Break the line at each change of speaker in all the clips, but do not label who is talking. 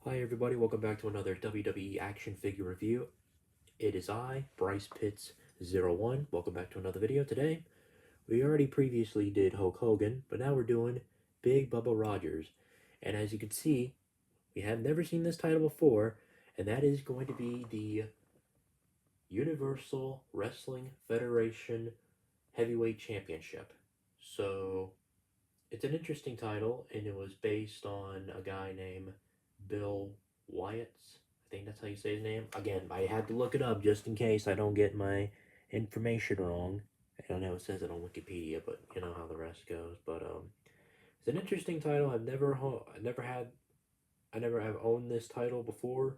Hi everybody, welcome back to another WWE action figure review. It is I, Bryce Pitts 01. Welcome back to another video. Today, we already previously did Hulk Hogan, but now we're doing Big Bubba Rogers. And as you can see, we have never seen this title before, and that is going to be the Universal Wrestling Federation Heavyweight Championship. So, it's an interesting title, and it was based on a guy named Bill Wyatt's. I think that's how you say his name. Again, I had to look it up just in case I don't get my information wrong. I don't know, it says it on Wikipedia, but you know how the rest goes. But it's an interesting title. I never have owned this title before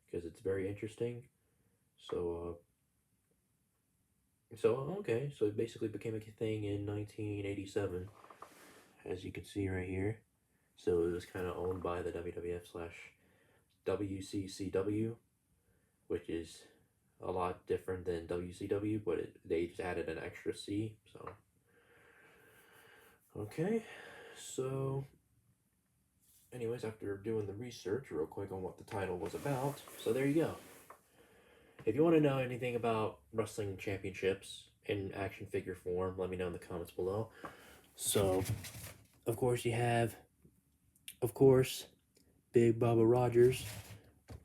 because it's very interesting. So okay, so it basically became a thing in 1987, as you can see right here. So it was kind of owned by the WWF slash WCCW, which is a lot different than WCW, but they just added an extra C. So, okay. So, anyways, after doing the research real quick on what the title was about, so there you go. If you want to know anything about wrestling championships in action figure form, let me know in the comments below. So, of course, you have, Big Bubba Rogers,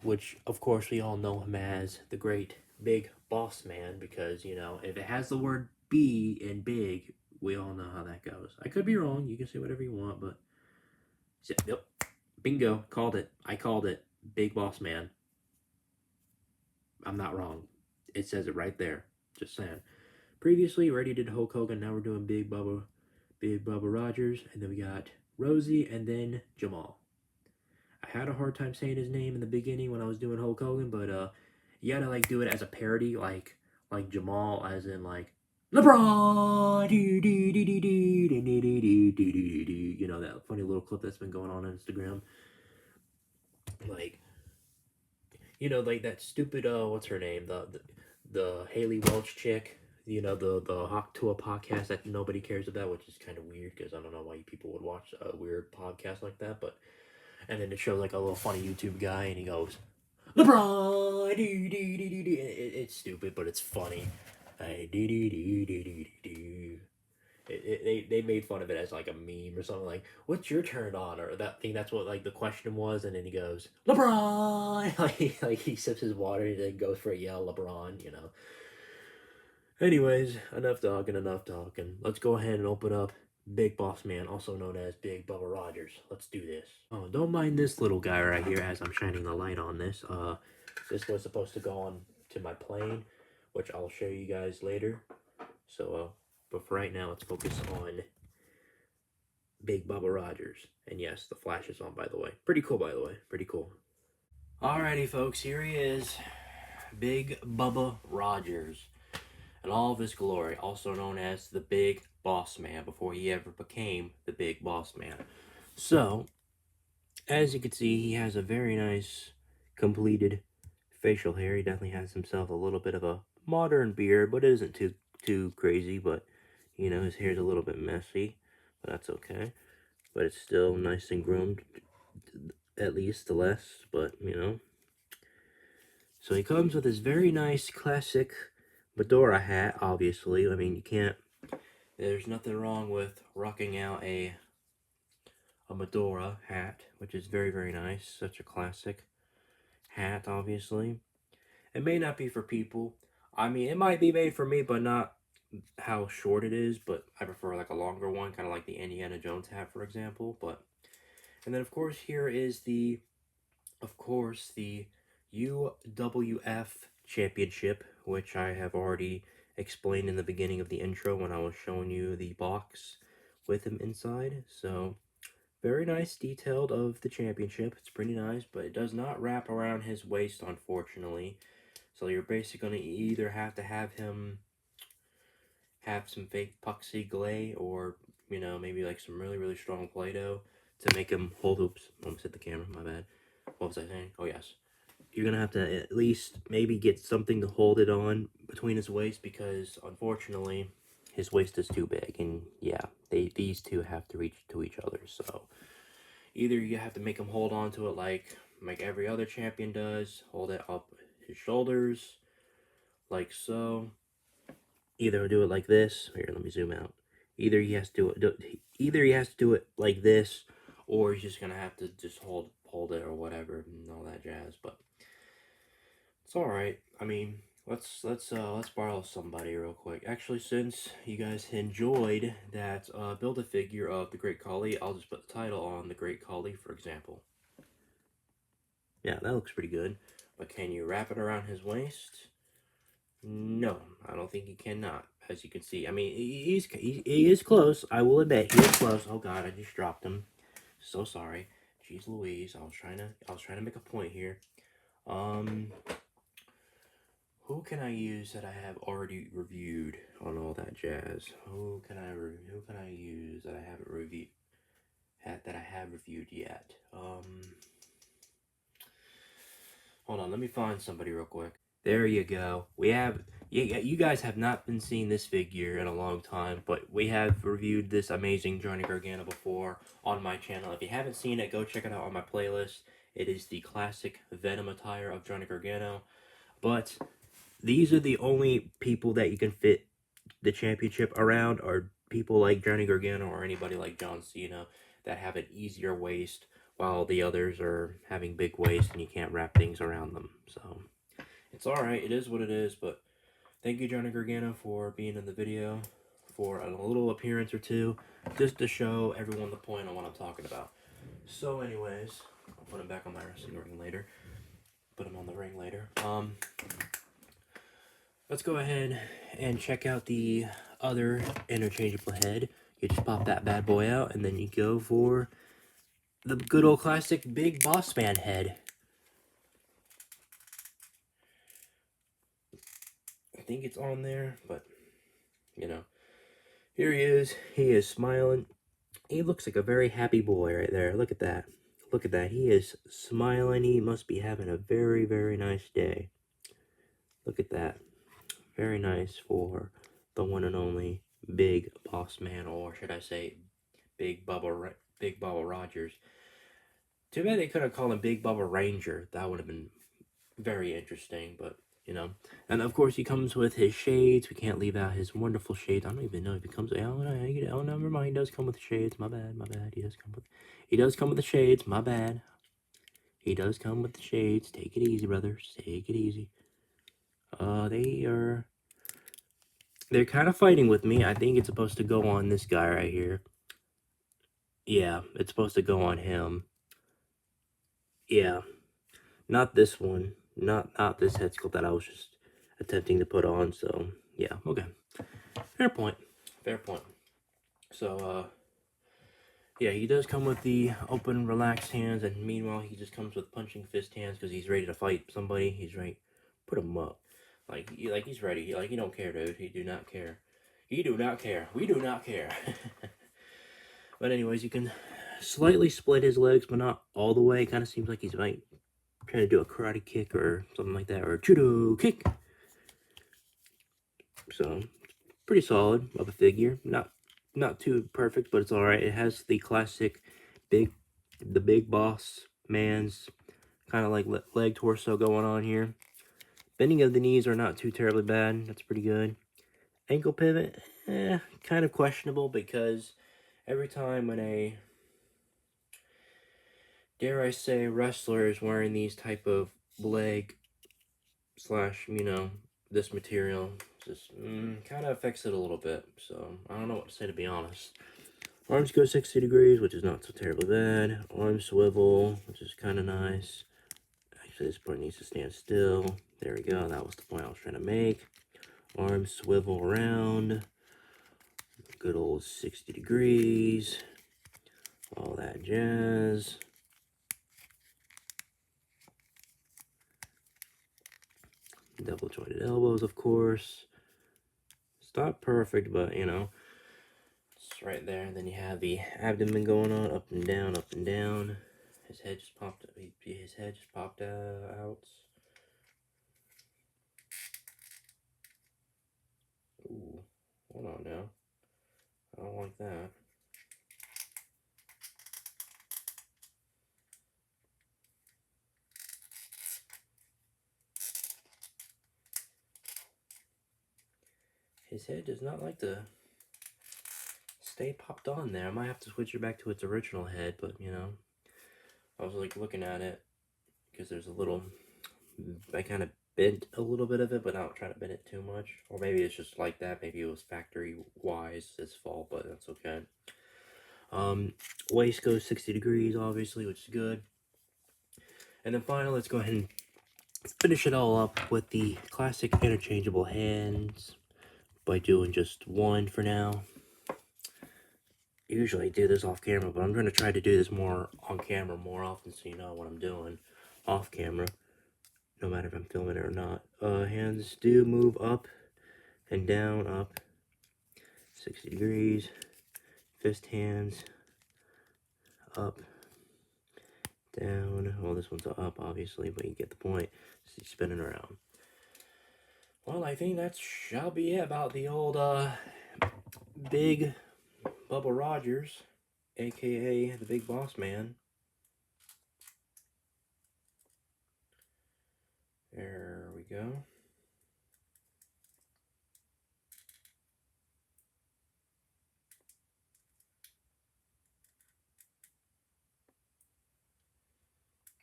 which of course we all know him as the great Big Boss Man, because you know, if it has the word B in big, we all know how that goes. I could be wrong, you can say whatever you want, but yep, bingo, called it. I called it. Big Boss Man. I'm not wrong. It says it right there. Just saying. Previously, we already did Hulk Hogan, now we're doing Big Bubba Rogers, and then we got Rosie, and then Jamal. I had a hard time saying his name in the beginning when I was doing Hulk Hogan, but you gotta like do it as a parody, like Jamal, as in like LeBron. You know that funny little clip that's been going on Instagram, like like that stupid what's her name, the Haley Welch chick. You know the Hawk to a podcast that nobody cares about, which is kind of weird because I don't know why people would watch a weird podcast like that, but. And then it shows like a little funny YouTube guy, and he goes, LeBron. It's stupid, but it's funny. They made fun of it as like a meme or something, like, "What's your turn on?" Or that thing. That's what like the question was, and then he goes, LeBron. Like he sips his water and then goes for a yell, LeBron. You know. Anyways, enough talking. Let's go ahead and open up Big Boss Man, also known as Big Bubba Rogers. Let's do this. Oh, don't mind this little guy right here as I'm shining the light on this. This was supposed to go on to my plane, which I'll show you guys later. So, but for right now, let's focus on Big Bubba Rogers. And yes, the flash is on, by the way. Pretty cool, by the way. Pretty cool. Alrighty, folks, here he is. Big Bubba Rogers. In all of his glory, also known as the Big Boss Man, before he ever became the Big Boss Man. So, as you can see, he has a very nice, completed facial hair. He definitely has himself a little bit of a modern beard, but it isn't too crazy. But you know, his hair's a little bit messy, but that's okay. But it's still nice and groomed, at least the less. But you know, so he comes with his very nice classic Fedora hat. Obviously, I mean, you can't. There's nothing wrong with rocking out a Medora hat, which is very, very nice. Such a classic hat, obviously. It may not be for people. I mean, it might be made for me, but not how short it is. But I prefer like a longer one, kind of like the Indiana Jones hat, for example. But and then of course here is the UWF Championship, which I have already explained in the beginning of the intro when I was showing you the box with him inside. So very nice detailed of the championship. It's pretty nice, but it does not wrap around his waist, unfortunately. So you're basically going to either have to have him have some fake puxy glay, or, you know, maybe like some really, really strong Play-Doh to make him hold. Oops, almost hit the camera, my bad. What was I saying? Oh, yes. You're going to have to at least maybe get something to hold it on between his waist, because, unfortunately, his waist is too big. And, yeah, these two have to reach to each other, so either you have to make him hold on to it like like every other champion does. Hold it up his shoulders, like so. Either do it like this. Here, let me zoom out. Either he has to do it like this, or he's just gonna have to just hold it or whatever and all that jazz. But it's all right. I mean, let's borrow somebody real quick. Actually, since you guys enjoyed that build a figure of the Great Khali, I'll just put the title on the Great Khali, for example. Yeah, that looks pretty good. But can you wrap it around his waist? No, I don't think he cannot. As you can see, I mean, he is close. I will admit he is close. Oh God, I just dropped him. So sorry. Jeez Louise, I was trying to make a point here. Who can I use that I have already reviewed on all that jazz? Who can I use that I haven't reviewed that I have reviewed yet? Hold on, let me find somebody real quick. There you go. We have, yeah, you guys have not been seeing this figure in a long time, but we have reviewed this amazing Johnny Gargano before on my channel. If you haven't seen it, go check it out on my playlist. It is the classic Venom attire of Johnny Gargano. But these are the only people that you can fit the championship around, are people like Johnny Gargano or anybody like John Cena that have an easier waist, while the others are having big waist and you can't wrap things around them. So it's alright, it is what it is, but thank you, Johnny Gargano, for being in the video for a little appearance or two, just to show everyone the point on what I'm talking about. So anyways, I'll put him back on my wrestling ring later. Put him on the ring later. Let's go ahead and check out the other interchangeable head. You just pop that bad boy out, and then you go for the good old classic Big Boss Man head. I think it's on there, but, you know. Here he is. He is smiling. He looks like a very happy boy right there. Look at that. Look at that. He is smiling. He must be having a very, very nice day. Look at that. Very nice for the one and only Big Boss Man, or should I say Big Bubba Rogers. Too bad they couldn't call him Big Bubba Ranger. That would have been very interesting, but, you know. And, of course, he comes with his shades. We can't leave out his wonderful shades. I don't even know if he comes... Oh, never mind. He does come with the shades. My bad. He does come with the shades. My bad. He does come with the shades. Take it easy, brothers. Take it easy. They're kind of fighting with me. I think it's supposed to go on this guy right here. Yeah, it's supposed to go on him. Yeah. Not this one. Not this head sculpt that I was just attempting to put on. So, yeah. Okay. Fair point. Fair point. So, yeah, he does come with the open, relaxed hands. And meanwhile, he just comes with punching fist hands because he's ready to fight somebody. He's ready. Put him up. Like he's ready. He don't care, dude. He do not care. He do not care. We do not care. But anyways, you can slightly split his legs, but not all the way. Kind of seems like he's trying to do a karate kick or something like that, or a judo kick. So, pretty solid of a figure. Not too perfect, but it's all right. It has the classic big boss man's kind of like leg torso going on here. Bending of the knees are not too terribly bad. That's pretty good. Ankle pivot, kind of questionable, because every time when a, dare I say, wrestler is wearing these type of leg slash, this material, just kind of affects it a little bit. So I don't know what to say, to be honest. Arms go 60 degrees, which is not so terribly bad. Arm swivel, which is kind of nice. Actually, this part needs to stand still. There we go. That was the point I was trying to make. Arm swivel around. Good old 60 degrees. All that jazz. Double jointed elbows, of course. It's not perfect, but, it's right there. And then you have the abdomen going on, up and down, up and down. His head just popped out. Ooh, hold on now. I don't like that. his head does not like to stay popped on there. I might have to switch it back to its original head, but you know, I was like looking at it because there's a little, I kind of bent a little bit of it, but not trying to bend it too much. Or maybe it's just like that. Maybe it was factory wise, its fault, but that's okay. Waist goes 60 degrees, obviously, which is good. And then finally, let's go ahead and finish it all up with the classic interchangeable hands by doing just one for now. Usually I do this off camera, but I'm going to try to do this more on camera more often so you know what I'm doing off camera, no matter if I'm filming it or not. Hands do move up and down, up 60 degrees. Fist hands up, down. Well, this one's up, obviously, but you get the point. So spinning around. Well, I think that shall be it about the old big Bubba Rogers, aka the Big Boss Man. There we go.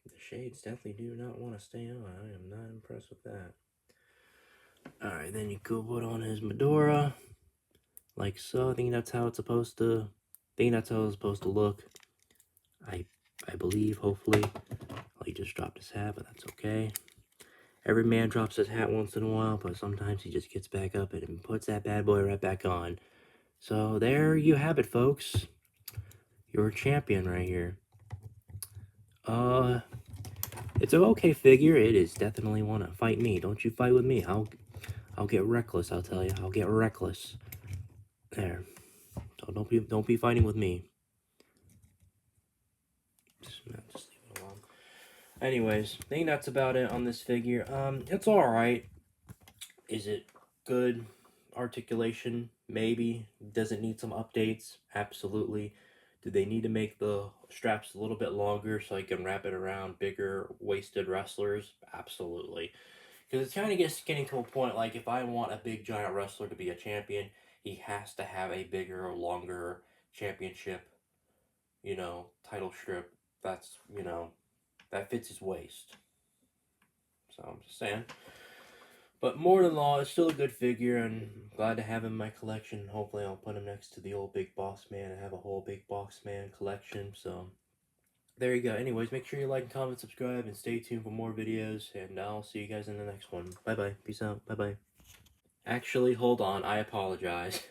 The shades definitely do not want to stay on. I am not impressed with that. Alright, then you go put on his Medora. Like so. I think that's how it's supposed to. Look. I believe, hopefully. Well, he just dropped his hat, but that's okay. Every man drops his hat once in a while, but sometimes he just gets back up and puts that bad boy right back on. So there you have it, folks. You're a champion right here. It's an okay figure. It is definitely want to fight me. Don't you fight with me. I'll get reckless. I'll tell you. I'll get reckless. There. So don't be fighting with me. Just leave it alone. Anyways, I think that's about it on this figure. It's all right. Is it good? Articulation, maybe. Does it need some updates? Absolutely. Do they need to make the straps a little bit longer so I can wrap it around bigger waisted wrestlers? Absolutely. Because it's kind of getting to a point, like, if I want a big giant wrestler to be a champion, he has to have a bigger, longer championship, you know, title strip. That's, you know, that fits his waist. So I'm just saying. But more than all, it's still a good figure, and I'm glad to have him in my collection. Hopefully I'll put him next to the old Big Boss Man and have a whole Big Boss Man collection. So there you go. Anyways, make sure you like, comment, subscribe, and stay tuned for more videos. And I'll see you guys in the next one. Bye-bye. Peace out. Bye-bye. Actually, hold on. I apologize.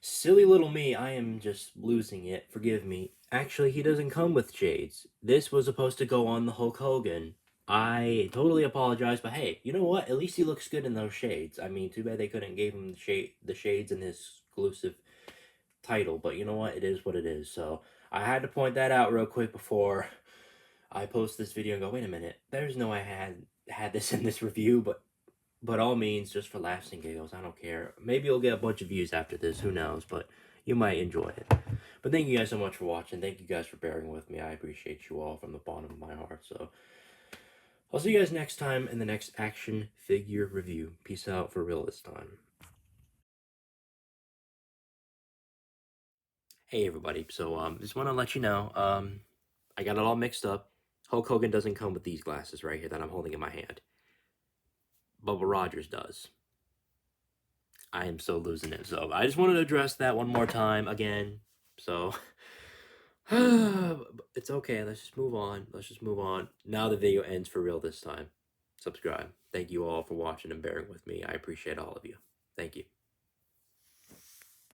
Silly little me, I am just losing it. Forgive me. Actually, he doesn't come with shades. This was supposed to go on the Hulk Hogan. I totally apologize, but hey, you know what? At least he looks good in those shades. I mean, too bad they couldn't give him the shades in his exclusive title, but you know what? It is what it is. So I had to point that out real quick before I post this video and go, wait a minute, there's no I had this in this review, but all means, just for laughs and giggles, I don't care. Maybe you'll get a bunch of views after this, who knows, but you might enjoy it. But thank you guys so much for watching. Thank you guys for bearing with me. I appreciate you all from the bottom of my heart. So I'll see you guys next time in the next action figure review. Peace out for real this time. Hey everybody, so just want to let you know, I got it all mixed up. Hulk Hogan doesn't come with these glasses right here that I'm holding in my hand. Bubba Rogers does. I am so losing it. So I just wanted to address that one more time again. So it's okay. Let's just move on. Now the video ends for real this time. Subscribe. Thank you all for watching and bearing with me. I appreciate all of you. Thank you.